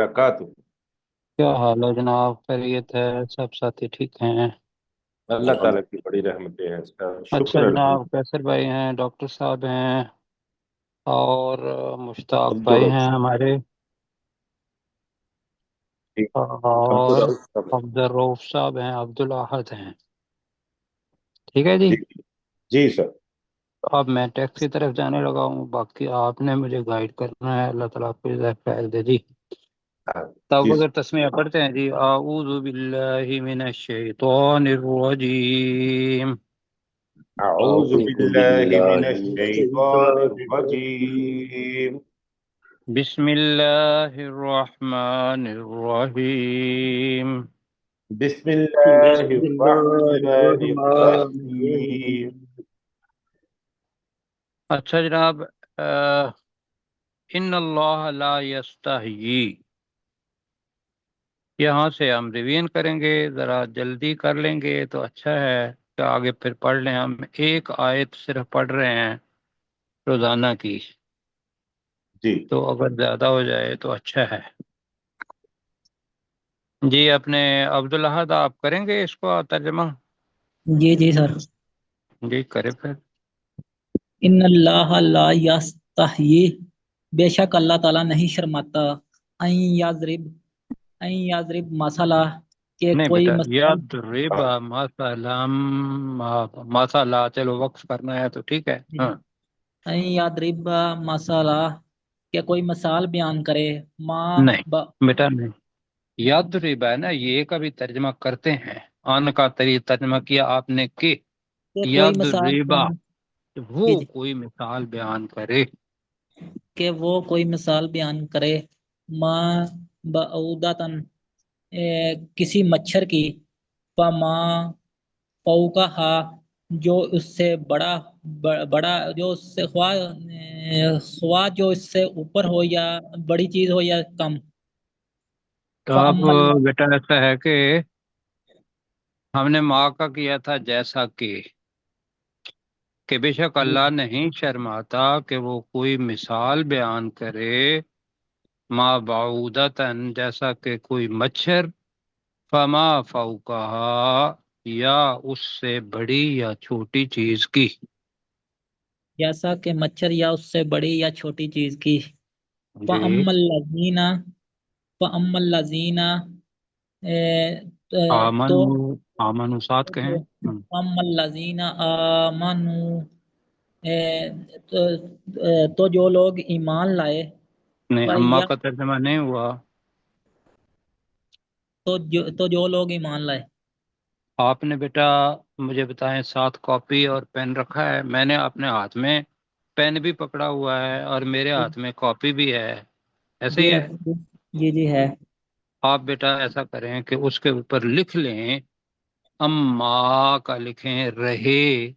वबरकातुहू। क्या हाल है जनाब? खैरियत है? सब साथी ठीक हैं? अल्लाह ताला की बड़ी रहमतें हैं, इसका अच्छा शुक्र जनाब, अल्हम्दुलिल्लाह। कैसर भाई हैं, डॉक्टर साहब हैं, और मुश्ताक भाई अब्दुल हैं हमारे, अब्दुल और रऊफ साहब हैं। अब्दुल रऊफ साहब हैं, अब्दुल अहद हैं। ठीक है जी। जी जी सर। तो अब मैं टेक्स्ट की तरफ जाने लगा हूँ, बाकी आपने मुझे गाइड करना है। अल्लाह ताला आपको हिदायत खैर दे जी। हाँ, तब जी अगर सर। तस्मीह पढ़ते हैं जी, आऊज़ु बिल्लाहि मिनश शैतानिर रजीम। अऊज़ु अऊज़ु बिल्लाहि बिल्लाहि मिनश शैतानिर मिनश्शैतानिर रजीम। रजीम। बिस्मिल्लाहिर रहमानिर रहीम। बिस्मिल्लाहिर बिस्मिल्लाहिर रहमानिर रहमानिर रहीम। रहीम। अच्छा जनाब, इन्नल्लाह ला यस्तही, यहाँ से हम रिवीजन करेंगे, ज़रा जल्दी कर लेंगे तो अच्छा है। तो आगे फिर पढ़ लें। हम एक आयत सिर्फ पढ़ रहे हैं रोज़ाना की, जी तो अगर ज़्यादा हो जाए तो अच्छा है जी। अपने अब्दुल अहद, आप करेंगे इसको तर्जमा? जी जी सर। जी करे फिर। इन्नल्लाह ला यस्तहयी, बेशक अल्लाह ताला नहीं शर्माता, अन याजरिब, मसाला, के नहीं कोई बेटा, मसाल, याद रिबा मसलम, मसाला, चलो वक्फ करना है तो ठीक है। हाँ। अन यादरिब मसाला, के कोई मिसाल बयान करे, माँ नहीं बेटा नहीं, याद रिबा है ना, ये का भी तर्जमा करते हैं। आन का तर्जमा किया आपने कि के कोई याद मिसाल रिबा, बयान, जी वो जी, कोई मिसाल बयान करे। के वो कोई मिसाल बयान करे, माँ बऊदतन, किसी मच्छर की, पमा फौका हा, जो उससे बड़ा, बड़ा, जो उससे ख्वा जो इससे ऊपर हो, या बड़ी चीज हो या कम। तो अब फअम्मल, बेटा ऐसा है कि हमने माँ का किया था जैसा कि बेशक जी अल्लाह नहीं शर्माता कि वो कोई मिसाल बयान करे, माँ बाऊदतन, जैसा कि कोई मच्छर, फमा फौकहा, या उससे बड़ी या छोटी चीज की। जैसा कि मच्छर या उससे बड़ी या छोटी चीज की। जी। फअम्मल लजीना, फअम्मल लजीना, तो आमनु, आमनु साथ कहें। फअम्मल लजीना आमनु, तो जो लोग ईमान लाए, नहीं, अम्मा फया, का तर्जमा नहीं हुआ। तो जो लोग ईमान लाए। आपने बेटा मुझे बताएं, साथ कॉपी और पेन रखा है? मैंने अपने हाथ में पेन भी पकड़ा हुआ है और मेरे हाथ में कॉपी भी है, ऐसे जी ही है। रखिए। जी जी है। आप बेटा ऐसा करें कि उसके ऊपर लिख लें, अम्मा का लिखें रहे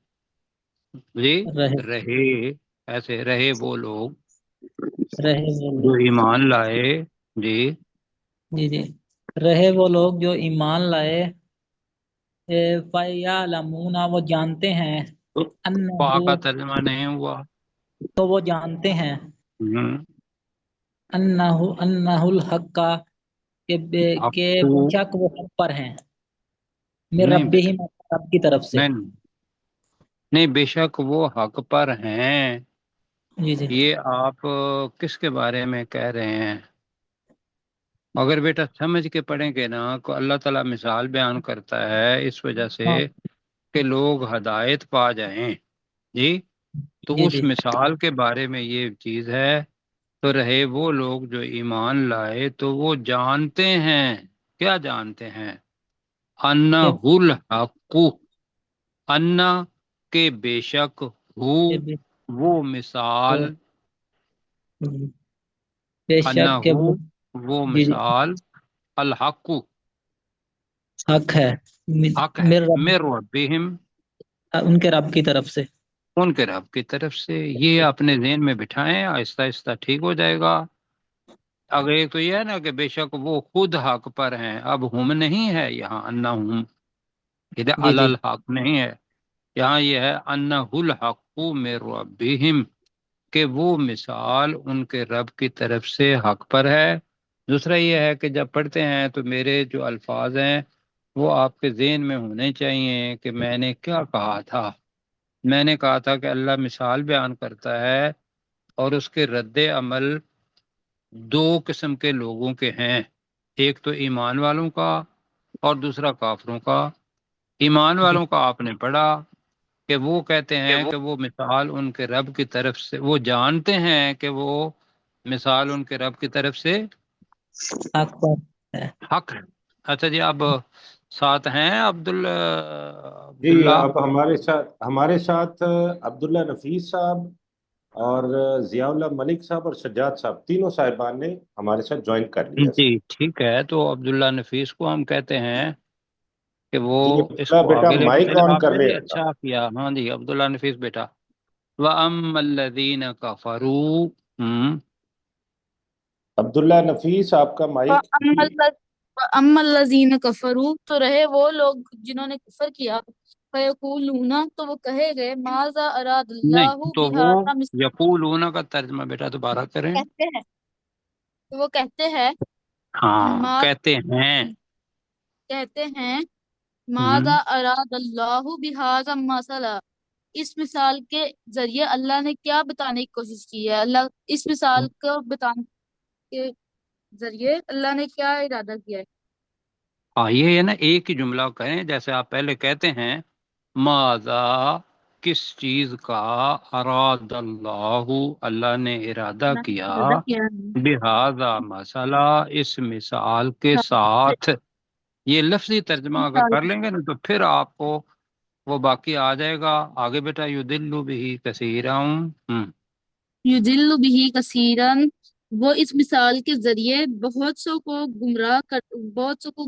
जी, रहे, रहे, ऐसे रहे वो लोग रहे वो जो लोग, ईमान लाए। जी। जी जी, रहे वो लोग जो ईमान लाए, फयालमूना, वो जानते हैं, तो पा अन्नहु, का तर्जमा नहीं हुआ। तो वो जानते हैं, हम्म। अन्नहुल हक्का, के आपको बेशक वो हक पर हैं, मेरे नहीं बेटा, रब्बिहिम, रब की तरफ से। नहीं नहीं, बेशक वो हक पर हैं। जी जी। ये आप किसके बारे में कह रहे हैं? अगर बेटा समझ के पढ़ेंगे ना, तो अल्लाह ताला मिसाल बयान करता है इस वजह से हाँ। कि लोग हदायत पा जाएं जी। तो जी उस जी। मिसाल के बारे में ये चीज है। तो रहे वो लोग जो ईमान लाए, तो वो जानते हैं। क्या जानते हैं? अन्ना के, हुल हक्कु, अन्ना के बेशक, हु के बे- वो वो, मिसाल, जी, अन्ना बेशक के हु वो, वो जी जी, मिसाल, अल हक्कु, हक है, हक है, मेरे रब, मेरे रब्बिहिम, उनके रब की तरफ से। उनके रब की तरफ से। ये अपने ज़हन में बिठाएं, आहिस्ता आहिस्ता ठीक हो जाएगा। अगर एक तो ये है ना कि बेशक वो खुद हक पर हैं, अब हम नहीं है यहाँ, अन्ना हम, इधर जी जी। अलल हक नहीं है। यहाँ ये है अन्ना हुल हक्कु मिर रब्बिहिम, कि वो मिसाल उनके रब की तरफ से हक पर है। دوسرا یہ ہے کہ جب پڑھتے ہیں تو میرے جو الفاظ ہیں وہ آپ کے ذہن میں ہونے چاہیے کہ میں نے کیا کہا تھا. میں نے کہا تھا کہ اللہ مثال بیان کرتا ہے اور اس کے رد عمل دو قسم کے لوگوں کے ہیں، ایک تو ایمان والوں کا اور دوسرا کافروں کا. ایمان والوں کا آپ نے پڑھا کہ وہ کہتے ہیں کہ وہ مثال ان کے رب کی طرف سے، وہ جانتے ہیں کہ وہ مثال ان کے رب کی طرف سے حق پر ہے۔ حق ہے. اچھا جی، اب ساتھ ہیں جی عبداللہ. اب ہمارے ساتھ عبداللہ نفیس صاحب اور ضیاء اللہ ملک صاحب اور سجاد صاحب تینوں صاحبان نے ہمارے ساتھ جوائن کر لیا جی ٹھیک ہے، تو عبداللہ نفیس کو ہم کہتے ہیں کہ وہ جی اس عبداللہ کو بیٹا آگے لے کے مائک چلے. آن آپ کر نے لے بھی اپنا. اچھا کیا. ہاں جی عبداللہ نفیس بیٹا. وَأَمَّا الَّذِينَ كَفَرُوا عبداللہ نفیس آپ کا مائک وَأَمَّا الَّذِينَ كَفَرُوا تو رہے وہ لوگ جنہوں نے کفر کیا، فَيَقُولُونَ تو وہ کہے گئے ماذا اراد نہیں، اللہ تو وہ بہذا یقولون کا ترجمہ بیٹا دوبارہ کریں. کہتے ہیں، تو وہ کہتے ہیں ہاں ما کہتے ہیں. کہتے ہیں ہم، ماذا اراد اللہ بہذا مثلا، اس مثال کے ذریعے اللہ نے کیا بتانے کی کوشش کی ہے، اللہ اس مثال کو بتانے کے ذریعے اللہ نے کیا ارادہ کیا ہے. ہاں یہ ہے نا، ایک ہی جملہ کہیں جیسے آپ پہلے کہتے ہیں ماذا کس چیز کا، اراد اللہ اللہ نے ارادہ اللہ نے کیا، ارادہ کیا ہے بہذا مسئلہ اس مثال کے ساتھ. یہ لفظی ترجمہ اگر مثال کر لیں گے نا تو پھر آپ کو وہ باقی آ جائے گا. آگے بیٹا یدل بہ کثیرا. یضل بہ کثیرن، وہ اس مثال کے ذریعے بہت سو کو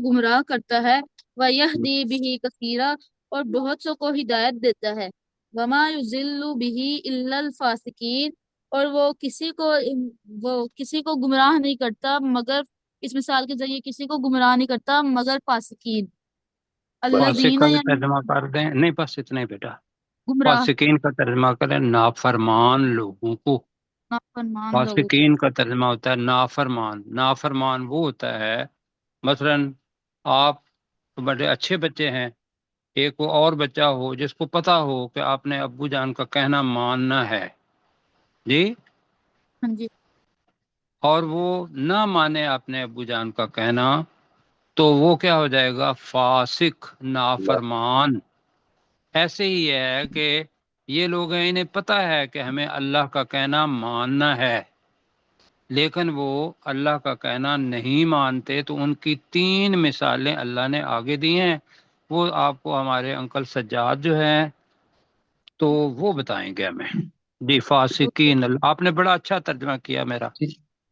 گمراہ کرتا ہے، ویہدی بہ کثیرا، اور بہت سو کو ہدایت دیتا ہے. وما یضل بہ الا الفاسقین، اور وہ کسی کو گمراہ نہیں کرتا مگر اس مثال کے ذریعے کسی کو گمراہ نہیں کرتا مگر فاسقین. فاسق الذین کا بھی یعنی ترجمہ کر دیں. نہیں بس اتنا ہی بیٹا. گمراہ فاسقین کا ترجمہ کریں نافرمان لوگوں کو. نافرمان لوگوں. فاسقین کا ترجمہ ہوتا ہے نافرمان. نافرمان وہ ہوتا ہے مثلا آپ بڑے اچھے بچے ہیں، ایک وہ اور بچہ ہو جس کو پتا ہو کہ آپ نے ابو جان کا کہنا ماننا ہے جی، ہاں جی. اور وہ نہ مانے اپنے ابو جان کا کہنا، تو وہ کیا ہو جائے گا؟ فاسق، نافرمان. ایسے ہی ہے کہ یہ لوگ ہیں انہیں پتہ ہے کہ ہمیں اللہ کا کہنا ماننا ہے، لیکن وہ اللہ کا کہنا نہیں مانتے. تو ان کی 3 مثالیں اللہ نے آگے دی ہیں، وہ آپ کو ہمارے انکل سجاد جو ہیں تو وہ بتائیں گے ہمیں. جی فاسقین. آپ نے بڑا اچھا ترجمہ کیا میرا.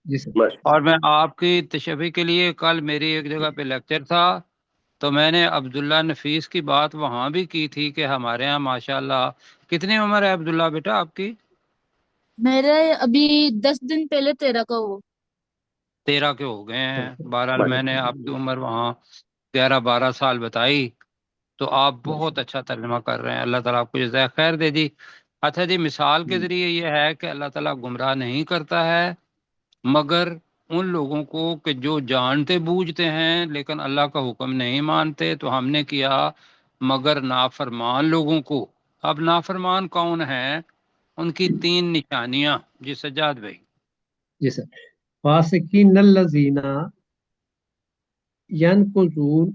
جی سر. اور میں آپ کی تشبیہ کے لیے کل میری ایک جگہ پہ لیکچر تھا تو میں نے عبداللہ نفیس کی بات وہاں بھی کی تھی کہ ہمارے ہاں ماشاءاللہ. کتنی عمر ہے عبداللہ بیٹا آپ کی؟ میرے ابھی 10 دن پہلے 13 کا ہوا. 13 کے ہو گئے ہیں. بہرحال میں نے آپ کی عمر وہاں 11-12 سال بتائی. تو آپ بہت اچھا ترجمہ کر رہے ہیں، اللہ تعالیٰ آپ کو جزائے خیر دے دی. اچھا جی، مثال کے ذریعے یہ ہے کہ اللہ تعالیٰ گمراہ نہیں کرتا ہے مگر ان لوگوں کو کہ جو جانتے بوجھتے ہیں لیکن اللہ کا حکم نہیں مانتے. تو ہم نے کیا مگر نافرمان لوگوں کو. اب نافرمان کون ہیں؟ ان کی 3 نشانیاں. جی سجاد بھائی. جی سر. فاسقین الذین ینقضون،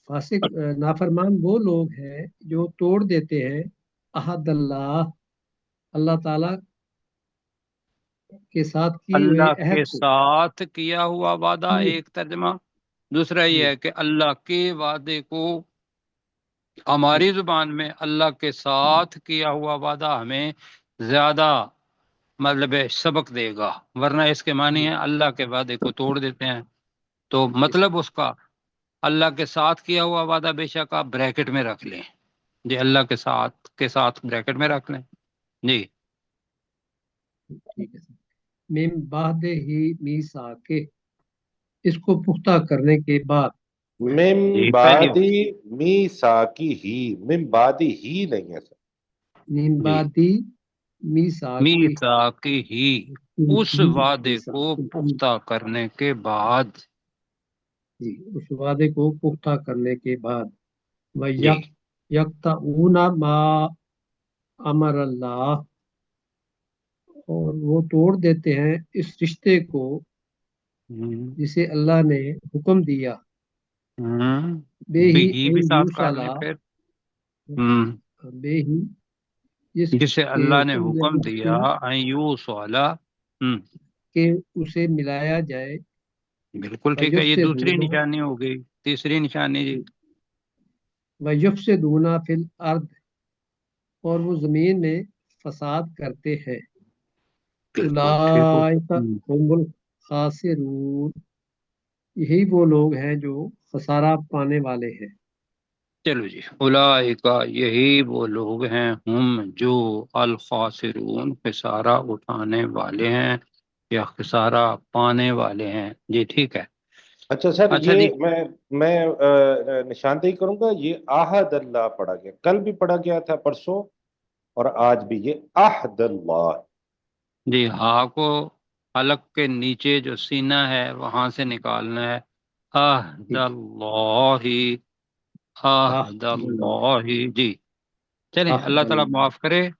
فاسق نافرمان وہ لوگ ہیں جو توڑ دیتے ہیں عہد اللہ، اللہ تعالی کے ساتھ کیے ہوئے اللہ کے عہد کو. ساتھ کیا ہوا وعدہ ایک ترجمہ. دوسرا یہ ہے کہ اللہ کے وعدے کو ہماری زبان میں اللہ کے ساتھ کیا ہوا وعدہ ہمیں زیادہ مطلب سبق دے گا، ورنہ اس کے معنی ہے اللہ کے وعدے کو توڑ دیتے ہیں. تو مطلب اس کا اللہ کے ساتھ کیا ہوا وعدہ بے شک آپ بریکٹ میں رکھ لیں. جی اللہ کے ساتھ بریکٹ میں رکھ لیں. جی ٹھیک ہے سر. من بعد ہی میثاق، اس کو پختہ کرنے کے بعد. من جی پہلی بعدی میثاقی ہی، من بعدی ہی نہیں ہے سر. من جی بعدی मीसाकी मीसाकी ही, उस वादे को पुख्ता करने के बाद। जी, उस वादे को पुख्ता करने के बाद। व जी। यक्तऊना मा अमर अल्लाह, और वो तोड़ देते हैं इस रिश्ते को हम्म, जिसे अल्लाह ने हुक्म दिया। बेही बिही भी एन साथ कर यूसला, लें फिर। हम्म, बेही जिसे जिसके अल्लाह ने हुक्म दिया अयूस वाला। के उसे मिलाया जाए। बिल्कुल ठीक है, ये वयुफ्से दूसरी दूना निशानी हो गई। तीसरी निशानी जी। वयुफ्से दूना फिल अर्द, और वो जमीन में फसाद करते हैं। बिल्कुल ठीक हो। उलाइका हुमुल खासिरून, यही वो लोग हैं जो खसारा पाने वाले हैं। चलो जी, उलाइका यही वो लोग हैं, हम जो अल खासिरून खसारा उठाने वाले हैं या खसारा पाने वाले हैं। जी ठीक है। अच्छा सर, अच्छा ये जी। मैं निशानदेही करूंगा, ये आहद अल्लाह पढ़ा गया, कल भी पढ़ा गया था परसों, और आज भी ये आहद अल्लाह। जी, हा को हलक के नीचे जो सीना है वहां से निकालना है। अहदल्लाहि, अहदल्लाहि जी। चलें, अल्लाह ताला अहदल्लाह। माफ करे।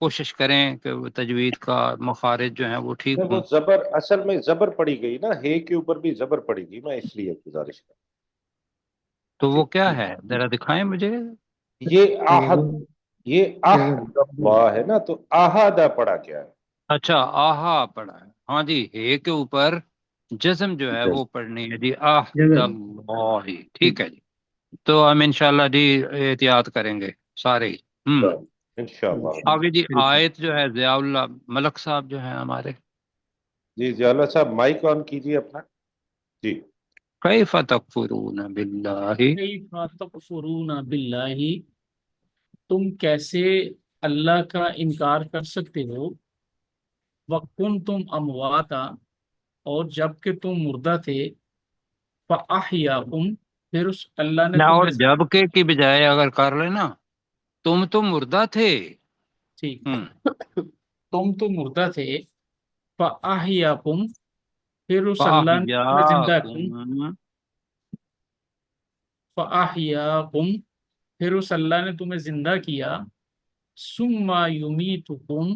कोशिश करें कि वो तजवीद का मखारिज जो है वो ठीक वो हों। जबर, असल में जबर पड़ी गई ना, हे के ऊपर भी जबर पड़ी गई, मैं इसलिए गुजारिश कर। तो वो ठीक। क्या है, जरा दिखाएं मुझे। ये आहद, ये आहद है ना, तो आहादा पढ़ा गया है। अच्छा, आहा पढ़ा है। हाँ जी, हे के ऊपर जज्म जो है वो पढ़नी है जी, अहदल्लाहि। ठीक है जी। तो हम इंशाल्लाह जी एहतियात करेंगे सारे ही। इंशाअल्लाह। आगे जी, आयत जो है ज़ियाउल्लाह मलक साहब जो है हमारे। जी जियाला साहब, माइक ऑन कीजिए अपना। जी। कैफ तकफुरून बिल्लाहि, कैफ़ तकफ़ुरून बिल्लाहि, तुम कैसे अल्लाह का इनकार कर सकते हो। वकुंतुम अमवाता, और जबकि तुम मुर्दा थे। फअहयाकुम, फिर उस अल्लाह ने ना, और तुम्हें। जब के की बजाय अगर कर लेना, तुम तो मुर्दा थे। ठीक, हम्म, तुम तो मुर्दा थे। फअहयाकुम, फिर उस अल्लाह ने तुम्हें जिंदा की। फाहियाकुम। फअहयाकुम, फिर उस अल्लाह ने तुम्हें जिंदा किया। सुम्मा युमीतुकुम,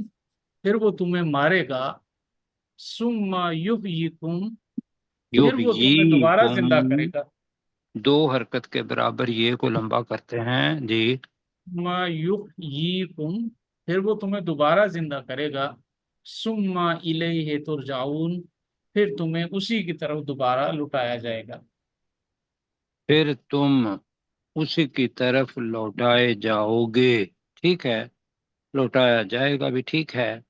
फिर वो तुम्हें मारेगा। सुम्मा युहयिकुम, फिर वो तुम्हें दोबारा युहयीकुम, जिंदा करेगा। दो हरकत के बराबर ये को लंबा करते हैं जी। सुम्मा युहयिकुम, फिर वो तुम्हें दोबारा जिंदा करेगा। सुम्मा इलैहि तुरजाऊन, फिर तुम्हें उसी की तरफ दोबारा लुटाया जाएगा। फिर तुम उसी की तरफ लौटाए जाओगे। ठीक है, लौटाया जाएगा भी ठीक है।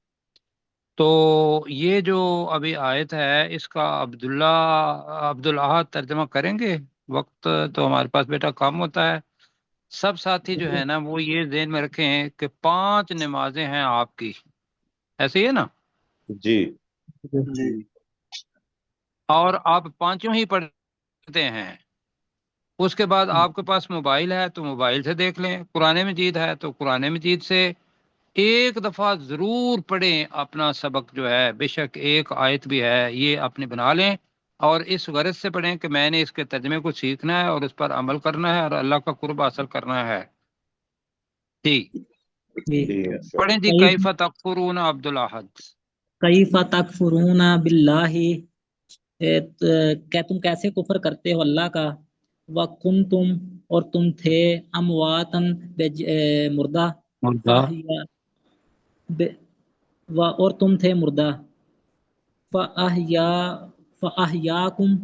तो ये जो अभी आयत है इसका अब्दुल अहद तर्जमा करेंगे। वक्त तो हमारे पास बेटा कम होता है। सब साथी जो है ना वो ये ध्यान में रखें कि 5 नमाजें हैं आपकी, ऐसे ही है ना, जी। जी। और आप पांचों ही पढ़ते हैं। उसके बाद आपके पास मोबाइल है तो मोबाइल से देख लें, कुरान मजीद है तो कुरान मजीद से एक दफा जरूर पढ़ें अपना सबक जो है। बेशक एक आयत भी है, ये अपने बना लें और इस गरज से पढ़ें कि मैंने इसके तर्जमे को सीखना है और उस पर अमल करना है और अल्लाह का कुर्ब हासिल करना है। जी, जी। जी पढ़ें जी। कैफ कैफ तकफुरून अब्दुल अहद। कैफ तकफुरून बिल्लाहि, क्या तुम कैसे कुफर करते हो अल्लाह का। व कुंतुम, और तुम थे। अमवातन, मुर्दा। मुर्दा। फाहिया, और तुम थे मुर्दा। फ़अहया फ़अहयाकुम,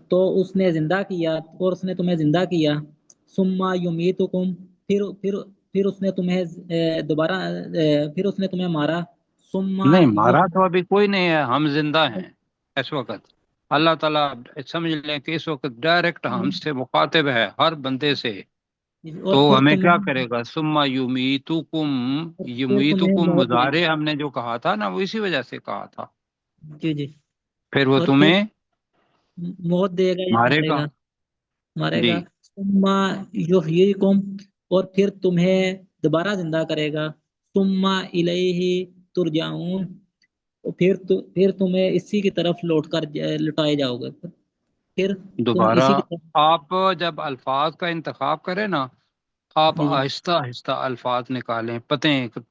तो उसने जिंदा किया, और उसने तुम्हें जिंदा किया। सुम्मा युमीतुकुम, फिर उसने तुम्हें दोबारा, फिर उसने तुम्हें मारा। सुम्मा नहीं, युह मारा तो अभी कोई नहीं है, हम जिंदा हैं इस वक्त। अल्लाह ताला समझ लें कि इस वक्त डायरेक्ट हमसे मुखातिब है हर बंदे से। और तो फिर हमें क्या तुम्हें करेगा, सुम्मा युमीतुकुम। फिर तुम्हें युमीतुकुम मौत मुजारे देगा। हमने जो कहा था ना वो इसी वजह से कहा था। जी जी। फिर वो और फिर तुम्हें मौत देगा या मारेगा। मारेगा। जी। मारेगा। सुम्मा युहयिकुम, और फिर तुम्हें दोबारा जिंदा करेगा। सुम्मा इलैहि तुरजाऊन, तो फिर तुम्हें इसी की तरफ लौटाए जाओगे। फिर तुम दोबारा इसी की तरफ। आप जब अल्फाज का इंतखाब करें ना, आप जी जी आहिस्ता आहिस्ता अल्फाज निकालें। पते हैं,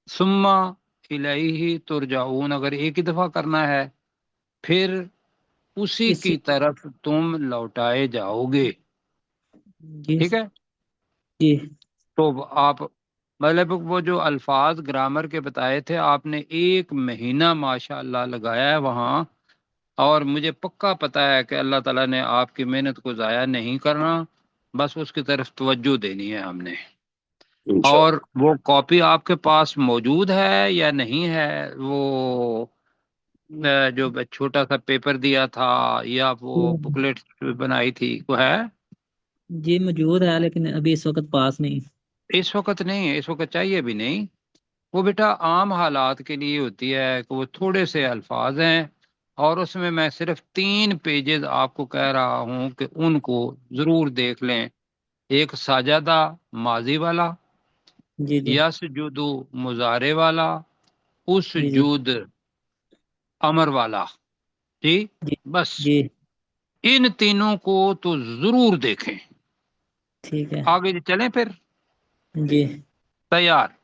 सुम्मा इलैहि तुरजाऊन अगर एक ही दफा करना है, फिर उसी इसी। की तरफ तुम लौटाए जाओगे। जी ठीक है। जी तो आप मतलब वो जो अल्फाज ग्रामर के बताए थे, आपने 1 महीना माशाअल्लाह लगाया है वहाँ, और मुझे पक्का पता है कि अल्लाह ताला ने आपकी मेहनत को ज़ाया नहीं करना, बस उसकी तरफ तवज्जो देनी है हमने। इंशाल्लाह। और वो कॉपी आपके पास मौजूद है या नहीं है? वो जो छोटा सा पेपर दिया था या वो बुकलेट बनाई थी, वो है? जी मौजूद है, लेकिन अभी इस वक्त पास नहीं। इस वक्त नहीं है, इस वक्त चाहिए भी नहीं। वो बेटा आम हालात के लिए होती है कि वो थोड़े से अल्फाज हैं, और उसमें मैं सिर्फ 3 पेजेस आपको कह रहा हूँ कि उनको ज़रूर देख लें। एक साजादा माजी वाला, जी जी यसजुदु मुजारे वाला, जी जी उसजुद अमर वाला। जी, जी बस जी इन तीनों को तो ज़रूर देखें। ठीक है। आगे चलें फिर। जी तैयार।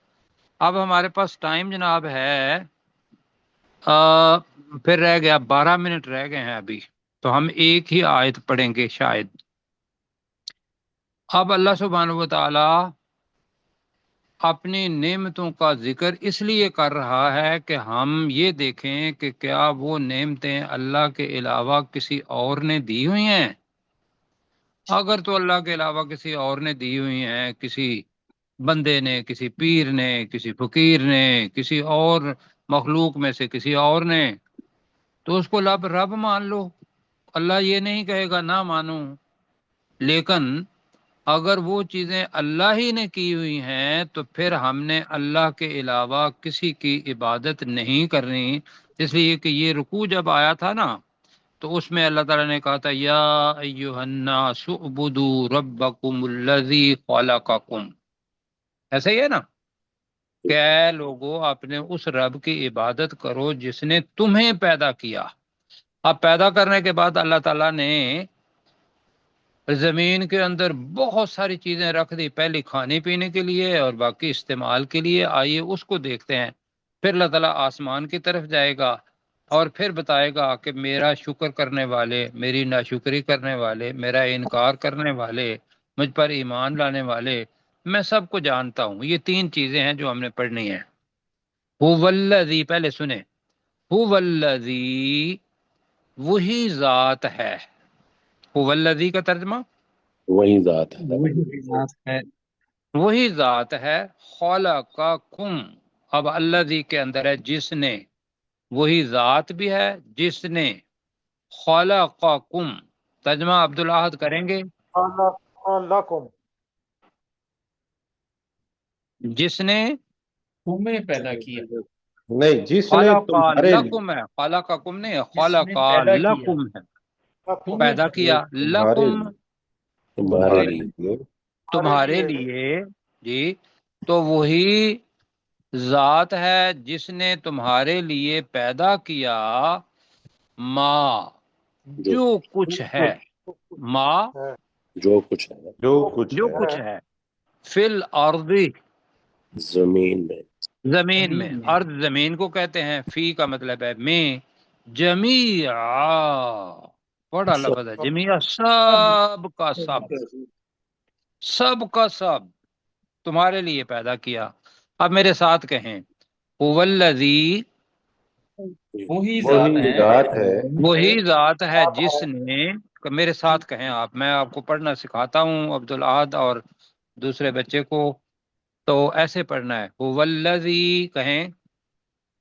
अब हमारे पास टाइम जनाब है, आ, फिर रह गया 12 मिनट रह गए हैं अभी, तो हम एक ही आयत पढ़ेंगे शायद। अब अल्लाह सुब्हानहू व तआला अपनी नेमतों का जिक्र इसलिए कर रहा है कि हम ये देखें कि क्या वो नेमतें अल्लाह के अलावा किसी और ने दी हुई हैं। अगर तो अल्लाह के अलावा किसी और ने दी हुई हैं, किसी बंदे ने, किसी पीर ने, किसी फकीर ने, किसी और मखलूक में से किसी और ने, तो उसको रब रब मान लो। अल्लाह ये नहीं कहेगा ना मानो। लेकिन अगर वो चीज़ें अल्लाह ही ने की हुई हैं, तो फिर हमने अल्लाह के अलावा किसी की इबादत नहीं करनी। इसलिए कि ये रुकू जब आया था ना, तो उसमें अल्लाह ताला ने कहा था, या अय्युहन्नासु उबुदू रब्बकुमुल्लज़ी खलक़कुम। ऐसा ही है ना? क्या लोगों, अपने उस रब की इबादत करो जिसने तुम्हें पैदा किया। अब पैदा करने के बाद अल्लाह ताला ने जमीन के अंदर बहुत सारी चीजें रख दी, पहले खाने पीने के लिए और बाकी इस्तेमाल के लिए। आइए उसको देखते हैं। फिर अल्लाह ताला आसमान की तरफ जाएगा और फिर बताएगा कि मेरा शुक्र करने वाले, मेरी नाशुक्री करने वाले, मेरा इनकार करने वाले, मुझ पर ईमान लाने वाले, मैं सबको जानता हूँ। ये 3 चीजें हैं जो हमने पढ़नी है। हुवल्लज़ी, पहले सुने, हुवल्लज़ी वही जात है। हुवल्लज़ी का तर्जमा वही जात है वही बात है। वही जात है। खलक़कुम, अब अल्लज़ी के अंदर है जिसने, वही जात भी है जिसने। खलक़कुम, तर्जमा अब्दुल अहद करेंगे। लकुम, जिसने तुम्हें पैदा किया, नहीं, जिसने खलक़ा तुम्हारे लिए, लकुम है, खलक़कुम नहीं है, जिसने खलक़ा पैदा किया, लकुम है। लकुम तुम्हें पैदा पैदा किया, तुम्हारे लकुम लिए, तुम्हारे तुम्हारे लिए। लिए तुम्हारे लिए। जी, तो वही जात है जिसने तुम्हारे लिए पैदा किया माँ, जो जो कुछ है। माँ, है, जो कुछ है जो जो है, कुछ है। फिल अर्दी, जमीन में, जमीन में। जमीन में। अर्द जमीन को कहते हैं, फी का मतलब है में, जमीआ, बड़ा सब लफ्ज है जमीआ, सब का सब, सब का सब तुम्हारे लिए पैदा किया। अब मेरे साथ कहें, हुवल्लज़ी वही जात वही है जात है वही जात है जिसने, मेरे साथ कहें आप, मैं आपको पढ़ना सिखाता हूँ अब्दुल अहद और दूसरे बच्चे को। तो ऐसे पढ़ना है, हुवल्लज़ी कहें,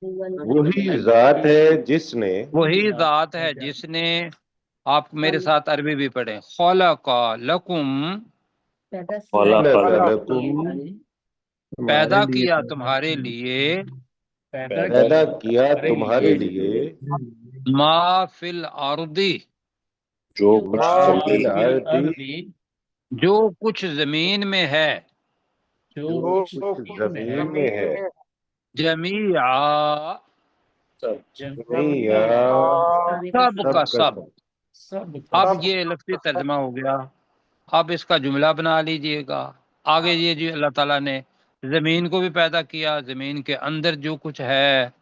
वही जात है जिसने वही जात है जिसने। आप मेरे साथ अरबी भी पढ़ें, खलक़ा लकुम, खलक़लकुम, तुम्हारे पैदा लिए किया तुम्हारे लिए, पैदा पैदा किया किया तुम्हारे तुम्हारे लिए लिए मा फिल अर्दी, जो कुछ मा जमीन फिल आती, अर्दी, जो कुछ जमीन में है। जो जो कुछ कुछ जमीन में है, जमीन में है, जमीआ, जमीआ, सब सब का का सब। सब अब सब ये लफ्ज़ी तर्जमा हो गया। अब इसका जुमला बना लीजिएगा। आगे ये जो अल्लाह ताला ने ज़मीन को भी पैदा किया, ज़मीन के अंदर जो कुछ है,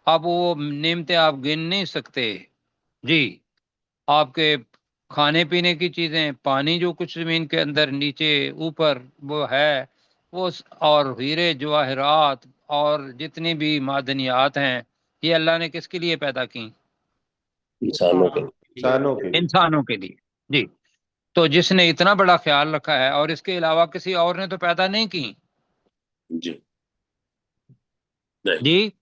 अब वो नेमतें आप गिन नहीं सकते जी। आपके खाने पीने की चीज़ें, पानी जो कुछ ज़मीन के अंदर नीचे ऊपर वो है, वो और हीरे जवाहरात और जितनी भी मादनियात हैं, ये अल्लाह ने किसके लिए पैदा की? इंसानों के इंसानों के लिए। इंसानों के लिए जी। तो जिसने इतना बड़ा ख्याल रखा है, और इसके अलावा किसी और ने तो पैदा नहीं की जी नहीं जी,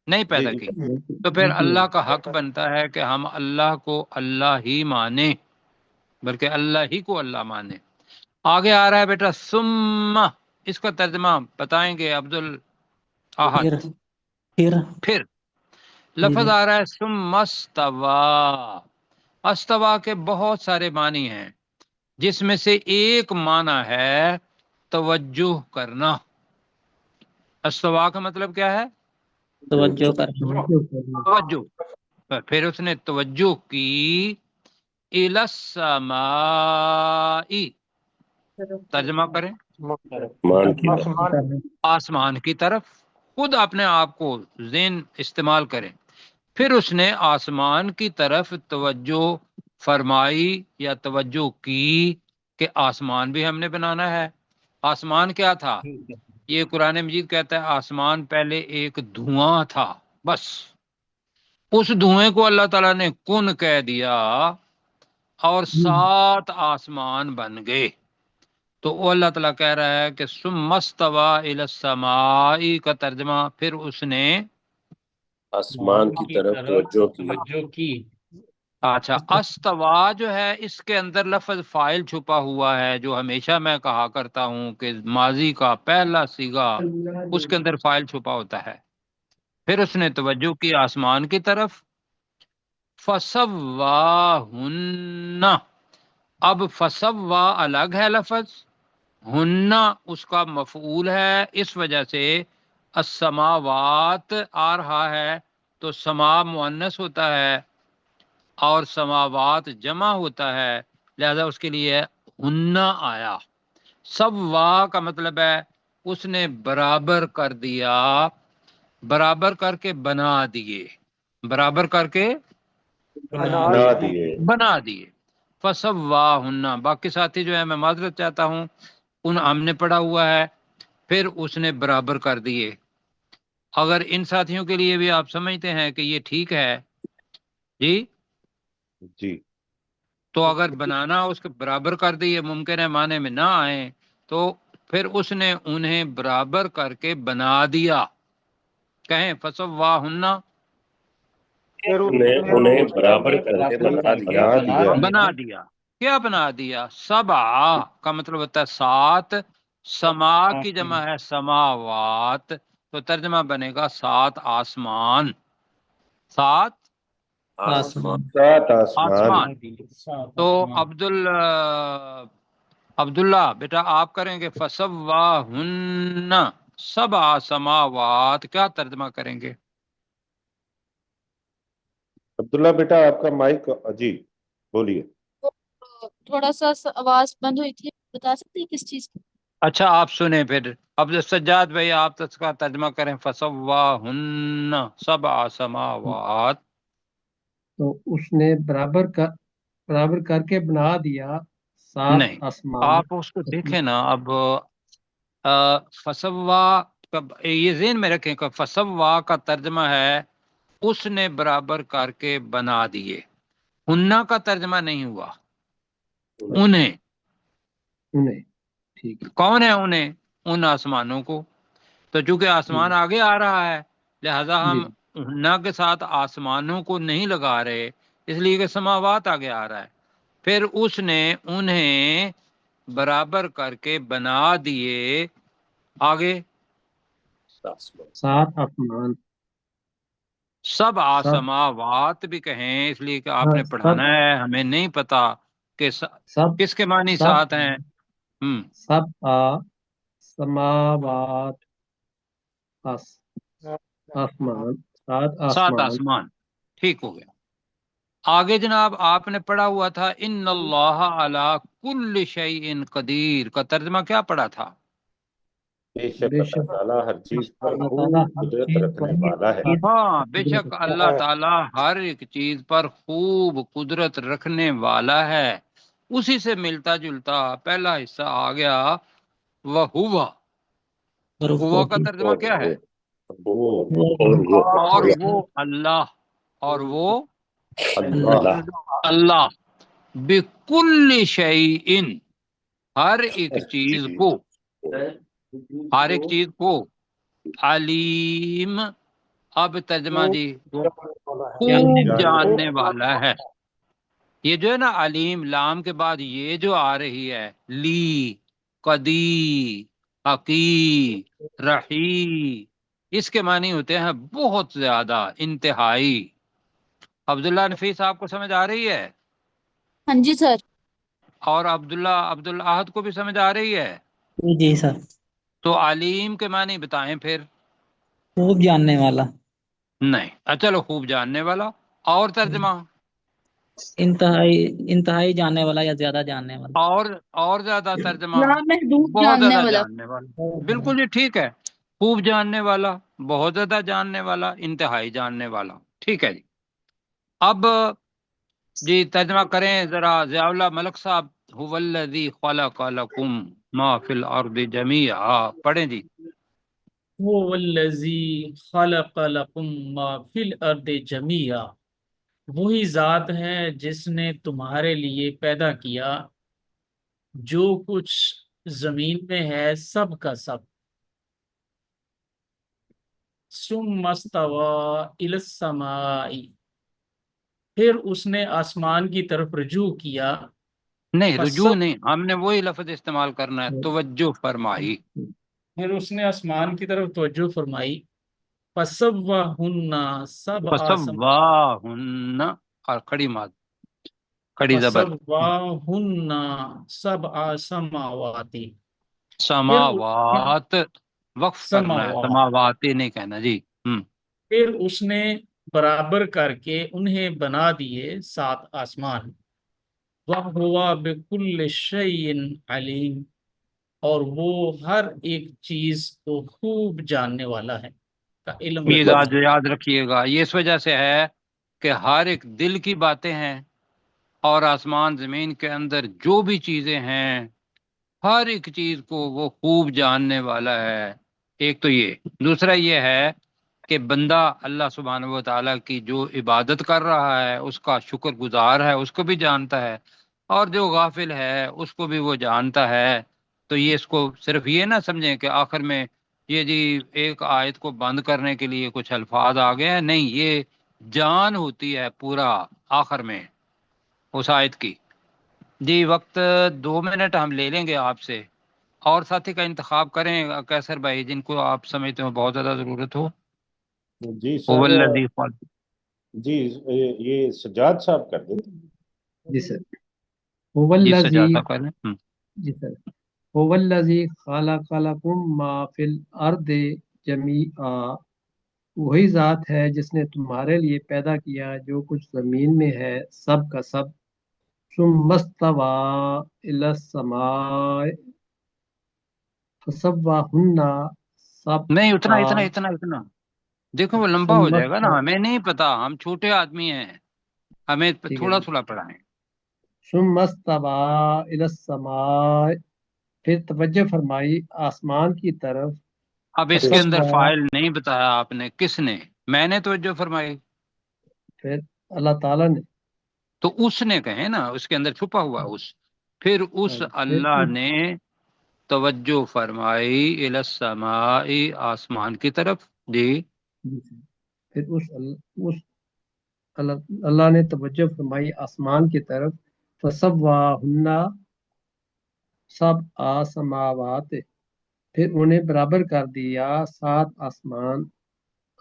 नहीं जी पैदा जी की। तो फिर अल्लाह का हक बनता है कि हम अल्लाह को अल्लाह ही माने, बल्कि अल्लाह ही को अल्लाह माने। आगे आ रहा है बेटा सुम्मा, इसका तर्जमा बताएंगे अब्दुल अहद। फिर लफ्ज आ रहा है सुम्मस्तवा। अस्तवा के बहुत सारे मानी हैं, जिसमें से एक माना है तवज्जो करना। अस्तवा का मतलब क्या है? तवज्जो करना। तवज्जो। फिर उसने तवज्जो की इलस्समाई, तर्जमा करें मान की आसमान आसमान की तरफ। खुद अपने आप को ज़ेन इस्तेमाल करें। फिर उसने आसमान की तरफ तवज्जो फरमाई या तवज्जो की कि आसमान भी हमने बनाना है। आसमान क्या था? ये कुरान मजीद कहता है आसमान पहले एक धुआं था, बस। उस धुएं को अल्लाह ताला ने कुन कह दिया और 7 आसमान बन गए। तो वो अल्लाह ताला कह रहा है कि सुम्मस्तवा इलस्समाई का तर्जमा, फिर उसने आसमान की तरफ तवज्जो की। अच्छा, अस्तवा जो है इसके अंदर लफ्ज फाइल छुपा हुआ है, जो हमेशा मैं कहा करता हूं कि माजी का पहला सीगा उसके अंदर फाइल छुपा होता है। फिर उसने तवज्जो की आसमान की तरफ। फसव्वाहुन्ना, अब फसव्वा अलग है लफ्ज, हुन्ना उसका मफऊल है, इस वजह से अस्समावात आ रहा है। तो समा मुअन्नस होता है और समावात जमा होता है, लिहाजा उसके लिए हुन्ना आया। सव्वा का मतलब है उसने बराबर कर दिया, बराबर करके बना दिए, बराबर करके बना दिए। बना दिए। फसव्वा हुन्ना। बाकी साथी जो है, मैं माजरत चाहता हूँ, उन हमने पढ़ा हुआ है, फिर उसने बराबर कर दिए। अगर इन साथियों के लिए भी आप समझते हैं कि ये ठीक है जी, जी तो अगर बनाना उसके बराबर कर दिए मुमकिन है माने में ना आए, तो फिर उसने उन्हें बराबर करके बना दिया। कहें फसव्वा हुन्ना, फिर उन्हें बराबर करके बना दिया। बना दिया। बना दिया। क्या बना दिया? सबा का मतलब होता है 7, समा की जमा है समावात, तो तर्जमा बनेगा 7 आसमान, 7 आसमान। 7 आसमान। आसमान। तो अब्दुल्ला बेटा आप करेंगे फसव्वा हुन्ना सबा समावात, क्या तर्जमा करेंगे? अब्दुल्ला बेटा आपका माइक, जी बोलिए। थोड़ा सा आवाज बंद हुई थी, बता सकते हैं किस चीज की? अच्छा आप सुने फिर। अब सज्जाद भाई आप तो इसका तर्जमा करें फसव्वा हुन्ना सबा समावात। तो उसने बराबर करके बना दिया 7 नहीं, आसमान। आप उसको देखें ना। अब फसव्वा ये ज़हन में रखें कि फसव्वा का तर्जमा है उसने बराबर करके बना दिए। हुन्ना का तर्जमा नहीं हुआ, उन्हें। उन्हें, ठीक है। कौन है उन्हें? उन आसमानों को। तो चूंकि आसमान आगे आ रहा है, लिहाजा जी हम हुन्ना के साथ आसमानों को नहीं लगा रहे, इसलिए कि समावात आगे आ रहा है। फिर उसने उन्हें बराबर करके बना दिए। आगे 7 आसमान, सब सब आसमावात भी कहें, इसलिए कि हाँ, आपने पढ़ाना है, हमें नहीं पता कि सब किसके मानी सब 7 हैं। सब समावात आस आसमान, 7 7 आसमान। आसमान, ठीक हो गया। आगे जनाब आपने पढ़ा हुआ था इन्नल्लाह अला कुल्लि शैइन कदीर, का तर्जमा क्या पढ़ा था? बेशक अल्लाह बेशक ताला हर चीज पर अल्लाह ताला खूब हर कुदरत चीज रखने पर वाला है। हाँ, कुदरत बेशक अल्लाह ताला हर एक चीज पर खूब कुदरत रखने वाला है। उसी से मिलता जुलता पहला हिस्सा आ गया वह हुआ। और हुआ का तर्जमा और क्या है? वो और वो अल्लाह, और वो अल्लाह अल्लाह बिकुल्ली शैइन, हर एक चीज को, हर एक चीज को, अलीम, अब तर्जमा जी, वो खूब जानने वाला है। ये जो है ना अलीम, लाम के बाद ये जो आ रही है ली, कदी, हकी, रही, इसके मानी होते हैं बहुत ज्यादा, इंतहाई। अब्दुल्ला नफीस आपको समझ आ रही है? हाँ जी सर। और अब्दुल आहद को भी समझ आ रही है? जी सर। तो अलीम के मानी बताएं फिर। खूब जानने वाला, नहीं, चलो खूब जानने वाला। और तर्जमा? इंतहाई, इंतहाई जानने वाला या ज्यादा जानने वाला। और ज्यादा तर्जमा? लामहदूद बहुत जानने ज्यादा वाला। जानने वाला, बिल्कुल जी ठीक है। खूब जानने वाला, बहुत ज्यादा जानने वाला, इंतहाई जानने वाला, ठीक है जी। अब जी तर्जमा करें जरा, ज़ियाउल्लाह मलिक साहब। हुवल्लज़ी खलक़ लकुम मा फिल अर्दि जमीआ, पढ़ें जी। वो वल्लजी खलक़ लकुम मा फिल अर्दि जमीआ, वही जात है जिसने तुम्हारे लिए पैदा किया जो कुछ जमीन में है सब का सब। सुम्मस्तवा इलस समाई, फिर उसने आसमान की तरफ रुजू किया। नहीं, रुजू फसब, नहीं, हमने वही लफ्ज इस्तेमाल करना है, तवज्जो फरमाई। फिर उसने आसमान की तरफ तवज्जो फरमाई। फसव्वाहुन्ना सब आसम, फसव्वाहुन्ना, और खड़ी माद, खड़ी जबर, फसव्वाहुन्ना सब आसमावाती, फिर उसने समावात, वक्फ करना है, समावात, समावाती नहीं कहना जी। फिर उसने बराबर करके उन्हें बना दिए 7 आसमान। वह हुआ बिकुल्ल शैइन अलीम, और वो हर एक चीज को खूब जानने वाला है, का इल्म ये रखने वाला। याद रखिएगा, ये इस वजह से है कि हर एक दिल की बातें हैं, और आसमान जमीन के अंदर जो भी चीजें हैं, हर एक चीज को वो खूब जानने वाला है। एक तो ये, दूसरा ये है कि बंदा अल्लाह सुब्हानहू व तआला की जो इबादत कर रहा है उसका शुक्रगुजार है, उसको भी जानता है, और जो गाफिल है उसको भी वो जानता है। तो ये, इसको सिर्फ ये ना समझें कि आखिर में ये जी एक आयत को बंद करने के लिए कुछ अल्फाज आ गए हैं, नहीं, ये जान होती है पूरा आखिर में उस आयत की। जी वक्त 2 मिनट हम ले लेंगे आपसे, और साथी का इंतखाब करें कैसर भाई, जिनको आप समझते हो बहुत ज्यादा जरूरत हो। जी सर। हुवल्लज़ी, जी ये सज्जाद साहब कर देते। जी सर। जी हुवल्लज़ी, सजाता करें। जी सर, हुवल्लज़ी खलक़ लकुम मा फिल अर्दि जमीआ, वही जात है जिसने तुम्हारे लिए पैदा किया जो कुछ जमीन में है सब का सब। सुम्मस्तवा इलस समाए फसव्वाहुन्ना नहीं, उतना सबआ। इतना इतना इतना, देखो वो लंबा हो जाएगा ना, सुम्मस्तवा, हमें नहीं पता, हम छोटे आदमी हैं, हमें ठीक है थोड़ा जी। थोड़ा पढ़ाएं। सुम्मस्तवा इलस समाए, फिर तवज्जो फरमाई आसमान की तरफ। अब इसके अंदर फसव्वा, फाइल नहीं बताया आपने, किसने? मैंने तवज्जो फरमाई, फिर अल्लाह ताला ने, तो उसने कहे ना, उसके अंदर छुपा हुआ उस, फिर उस फिर अल्लाह ने तवज्जो फरमाई इलस्समाई, आसमान की तरफ। जी, फिर उस अल्लाह ने तवज्जो फरमाई आसमान की तरफ। फसव्वाहुन्ना सब आसमावात, फिर उन्हें बराबर कर दिया 7 आसमान।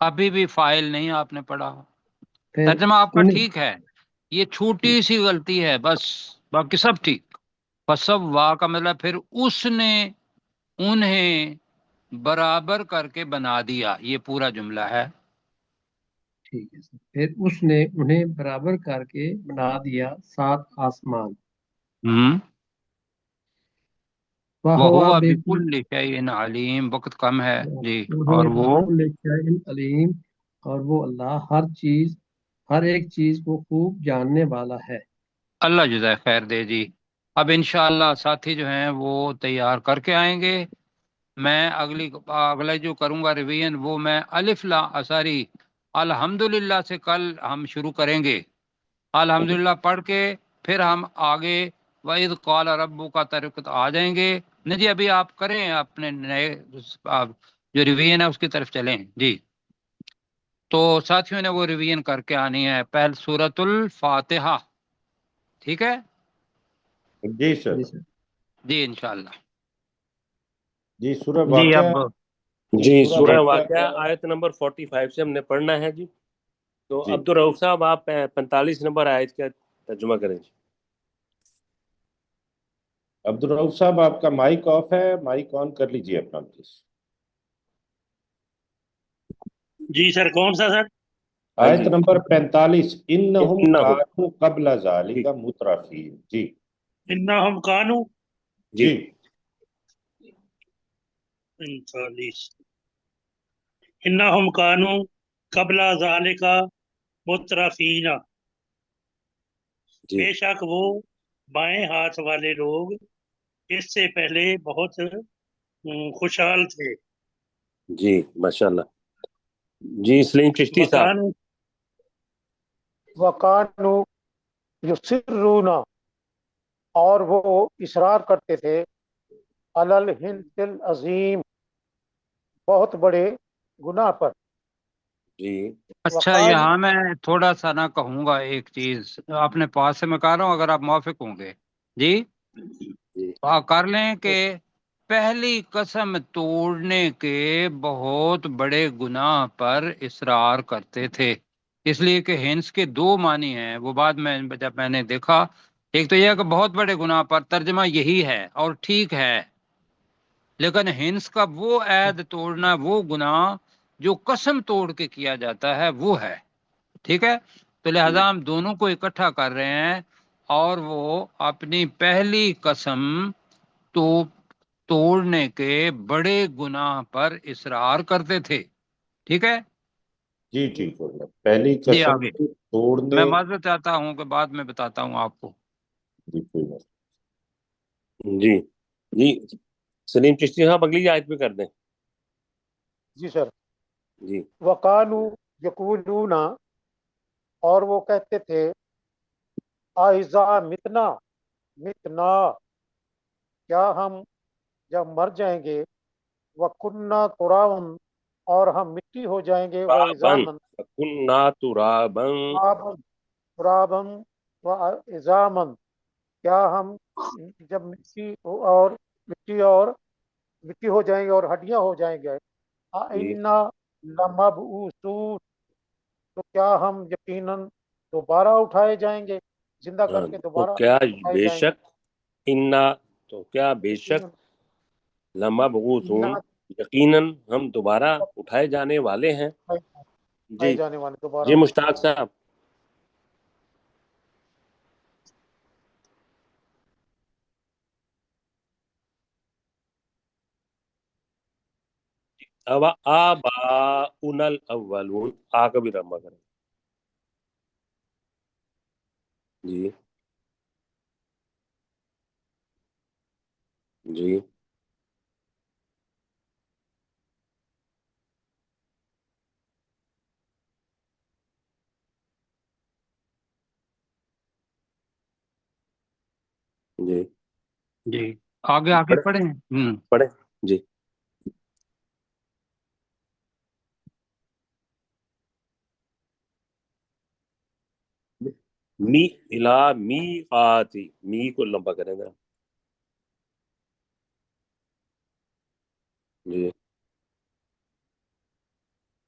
अभी भी फाइल नहीं आपने पढ़ा। फिर तर्जमा आपका उन्हें, ठीक है, ये छोटी सी गलती है बस, बाकी सब ठीक। फसव्वा का मतलब फिर उसने उन्हें बराबर करके बना दिया, ये पूरा जुमला है। ٹھیک ہے سر. پھر اس نے انہیں برابر کر کے بنا دیا 7 آسمان. ہوں وَهُوَ وَهُوَ بِكُلِّ بِكُلِّ شَيْءٍ علیم، وقت کم ہے جی. وَهُوَ اور وہ بِكُلِّ شَيْءٍ علیم، اور وہ اللہ ہر ایک چیز کو خوب جاننے والا ہے. اللہ جزائے خیر دے جی. اب انشاءاللہ ساتھی جو ہیں وہ تیار کر کے آئیں گے. میں اگلا جو کروں گا ریویژن وہ میں الف لا ساری الحمدللہ سے کل ہم شروع کریں گے. الحمدللہ پڑھ کے پھر ہم آگے وَإِذْ قَالَ رَبُّكَ ترکت آ جائیں گے. نہیں جی ابھی آپ کریں اپنے نئے جو ریویژن ہے اس کی طرف چلیں جی. تو ساتھیوں نے وہ ریویژن کر کے آنی ہے. پہل سورۃ الفاتحہ، ٹھیک ہے جی سر. جی سر. جی انشاءاللہ. جی سورہ جی واقعہ. اب جی سورہ سورہ واقعہ واقعہ آیت نمبر 45 سے ہم نے پڑھنا ہے جی. تو جی عبدالرؤف صاحب آپ 45 نمبر آیت کا ترجمہ کریں جی. عبدالرؤف صاحب آپ کا مائک آف ہے، مائک آن کر لیجئے اپنا پلیز. جی سر، کون سا سر؟ ہاں آیت جی نمبر 45 انہم انہم کانوا قبل جی ذالک مترفین. جی انہم کانو جی جی 45 انہم کانو قبل ذالک مترفین، جی بے شک وہ بائیں ہاتھ والے لوگ اس سے پہلے بہت خوشحال تھے. جی ماشاءاللہ. جی سلیم چشتی صاحب. وکانو وَكَانُوا يُصِرُّونَ، اور وہ اصرار کرتے تھے عَلَى الْحِنْثِ الْعَظِيمِ، بہت بڑے گناہ پر. جی اچھا وقال یہاں میں تھوڑا سا نہ کہوں گا ایک چیز اپنے پاس سے میں کہہ رہا ہوں، اگر آپ موافق ہوں گے جی جی تو آپ کر لیں کہ پہلی قسم توڑنے کے بہت بڑے گناہ پر اصرار کرتے تھے. اس لیے کہ ہنس کے 2 معنی ہیں. وہ بعد میں جب میں نے دیکھا، ایک تو یہ کہ بہت بڑے گناہ پر ترجمہ یہی ہے اور ٹھیک ہے، لیکن ہنس کا وہ عہد توڑنا، وہ گناہ جو قسم توڑ کے کیا جاتا ہے وہ ہے. ٹھیک ہے، تو لہذا ہم دونوں کو اکٹھا کر رہے ہیں. اور وہ اپنی پہلی قسم تو توڑنے کے بڑے گناہ پر اصرار کرتے تھے. ٹھیک ہے جی ٹھیک ہو گیا. پہلی جی قسم آگے کو توڑنے. میں معذرت چاہتا ہوں کہ بعد میں بتاتا ہوں آپ کو. جی کوئی بات. جی جی سلیم چشتی صاحب اگلی آیت پہ کر دیں. جی سر. جی وَقَالُوا يَقُولُونَ، اور وہ کہتے تھے اَإِذَا مِتْنَا، کیا ہم جب مر جائیں گے، وَكُنَّا تُرَابًا، اور ہم مٹی ہو جائیں گے، ترابن وَعِظَامًا، کنا ترابن تُرَابًا وَعِظَامًا، کیا ہم جب مٹی ہو جائیں گے اور ہڈیاں ہو جائیں گے، جی أَإِنَّا لَمَبْعُوثُونَ، تو کیا ہم یقیناً دوبارہ اٹھائے جائیں گے، زندہ کر ہاں کے تو دوبارہ کیا اٹھائے بے جائیں گے. شک انا تو کیا بے شک یقیناً لمبعوثون یقیناً ہم دوبارہ اٹھائے جانے والے ہیں. اٹھائے جی جانے والے، دوبارہ جی اٹھائے مشتاق جانے والے. صاحب. اب آباؤنا الاولون آ کا بھی رمبا کریں. جی جی جی جی آگے آگے پڑھیں پڑھیں. پڑھیں. جی می الا می آتی می کو لمبا کریں ذرا. جی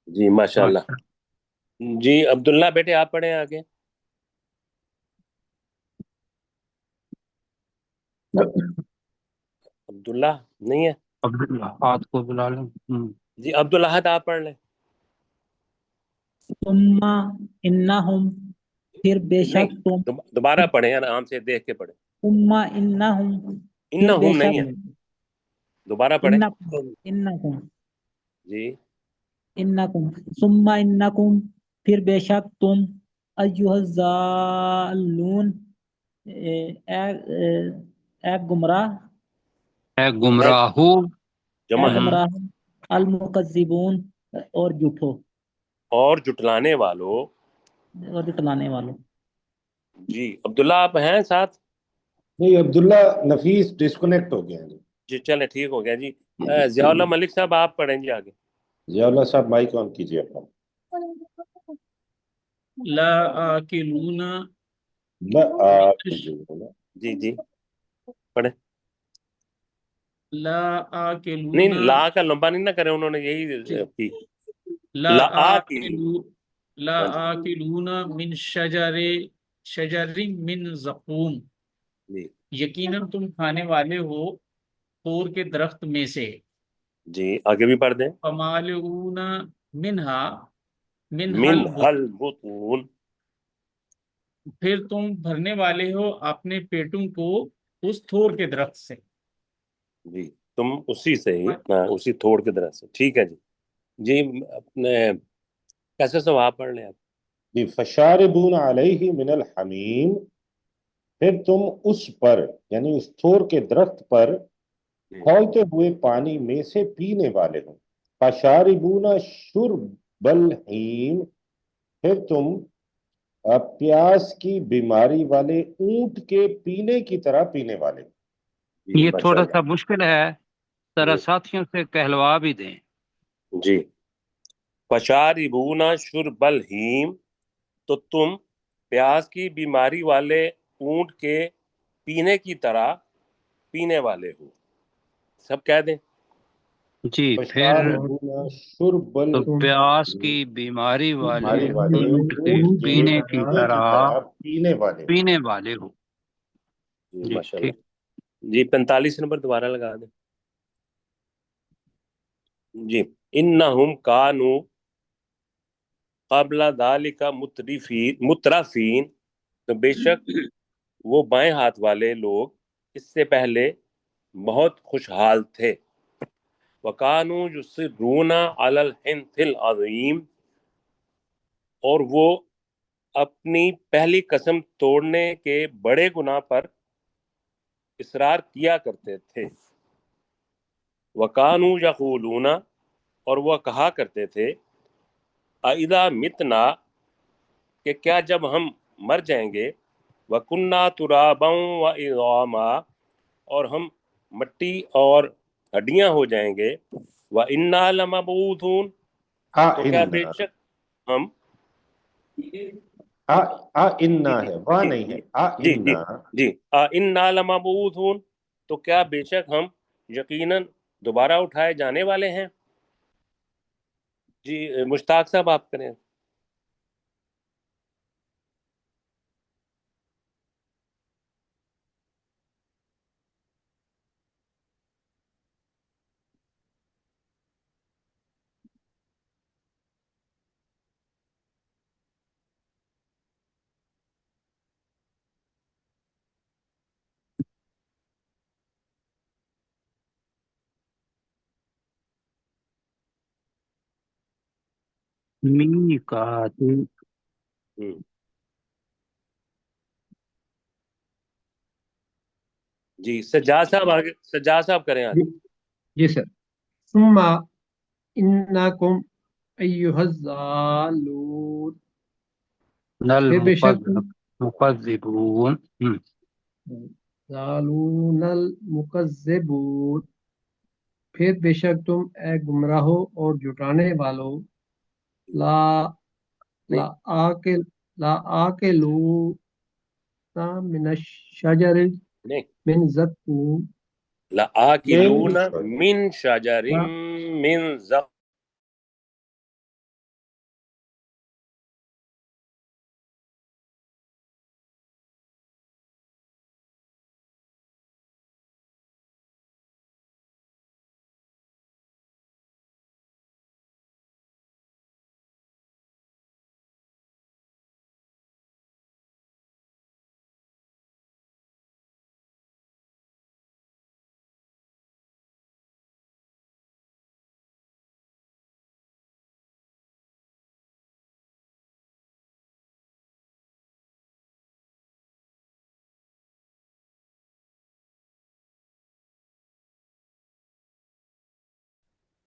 جی ماشاءاللہ. اچھا جی عبداللہ بیٹے آپ پڑھیں آگے. عبداللہ نہیں ہے. عبداللہ ہاتھ کو بلا لیں. جی عبداللہ آپ پڑھ لیں. सुम्मा इन्नहुम, फिर बेशक नहीं, तुम, दोबारा पढ़े, आराम से देख के पढ़े। सुम्मा इन्नहुम, फिर इन्नहुम नहीं है, बेशक, दोबारा पढ़े इन्नकुम इन्नकुम जी। इन्नकुम, सुम्मा इन्नकुम, फिर बेशक तुम, अय्युहज़ालून, ए गुमराह, है है गुमराहू। जमा है। गुमराह, अल मुकज़्ज़िबून, और झूठो, और जुटलाने वालों। और जुटलाने वालों। जी अब्दुल्ला आप हैं साथ? नहीं, अब्दुल्ला नफीस डिस्कनेक्ट हो गया है। जी चले, ठीक हो गया जी। जियाउल्लाह मलिक साहब आप पढ़ेंगे आगे। जियाउल्लाह साहब माइक ऑन कीजिए अपना। ला आकिलूना जी जी पढ़े। ला नहीं, आकिलूना ला का लंबा नहीं ना करे, उन्होंने यही की। ला ला आकिलू ला हाँ जी। आकिलूना मिन शजरिन मिन ज़क़ूम, जी यकीनन तुम खाने वाले हो तोर के दरख्त में से। जी आगे भी पढ़ दें। फमालिऊना मिनहा मिन मिनहल हल बुतून, फिर तुम भरने वाले हो अपने पेटों को उस थोर के दरख्त से। जी तुम उसी से ही, उसी थोड़ के तरह से, ठीक है जी। जी अपने कैसे सवाब पढ़ लें आप? जी, फशारिबून अलैहि मिनल हमीम, फिर तुम उस पर यानी उस थोर के दरख्त पर खौलते हुए पानी में से पीने वाले हो। फशारिबूना शुर्बल हीम, फिर तुम प्यास की बीमारी वाले ऊंट के पीने की तरह पीने वाले हो। जी ये थोड़ा माशाल्लाह। सा मुश्किल है, जरा जी साथियों से कहलवा भी दें। जी फशारिबूना शुर्बल हीम, तो तुम प्यास की बीमारी वाले ऊंट के पीने की तरह पीने वाले हो। सब कह दें। जी फिर फशारिबूना शुर्बल तो तुम प्यास की बीमारी वाले बीमारी वाले ऊंट के ऊंट के पीने की पीने की तरह तरह पीने वाले हो। पीने वाले हो। जी जी माशाल्लाह। ठीक। जी 45 नंबर दोबारा लगा दें। जी इन्नहुम कानू क़ब्ला दालिका मुतरफीन, तो बेशक वो बाएं हाथ वाले लोग इससे पहले बहुत खुशहाल थे। वकानू युसिर्रूना अलल हिंथिल अज़ीम, और वो अपनी पहली कसम तोड़ने के बड़े गुनाह पर इसरार किया करते थे। वकानू यक़ूलूना, और वह कहा करते थे, अइदा मितना, कि क्या जब हम मर जाएंगे, वकुन्ना तुराबन व इज़ामा, और हम मट्टी और हड्डियां हो जाएंगे, व इन्ना लमबऊथून, आ तो क्या इन्ना, बेशक हम। आ इन्ना है, वाह जी नहीं है, जी आ जी जी इन्ना। जी इन्ना लमबऊथून, तो क्या बेशक हम यकीनन दोबारा उठाए जाने वाले हैं। जी मुश्ताक साहब आप करें। मीकातु। जी सज्जाद साहब आगे, सज्जाद साहब करें आगे। जी सर। सुम्मा इन्नकुम अय्युहज़्ज़ालून, नल फिर बेशक तुम, मुकज़्ज़िबून। ज़ालूनल मुकज़्ज़िबून, फिर बेशक तुम ए गुमराहो और जुटाने वालों, ला ला नहीं आके ला आकिलूना मिनश शजरिन नहीं, मिन ज़क़ूम, ला आकिलूना मिन शजरिन मिन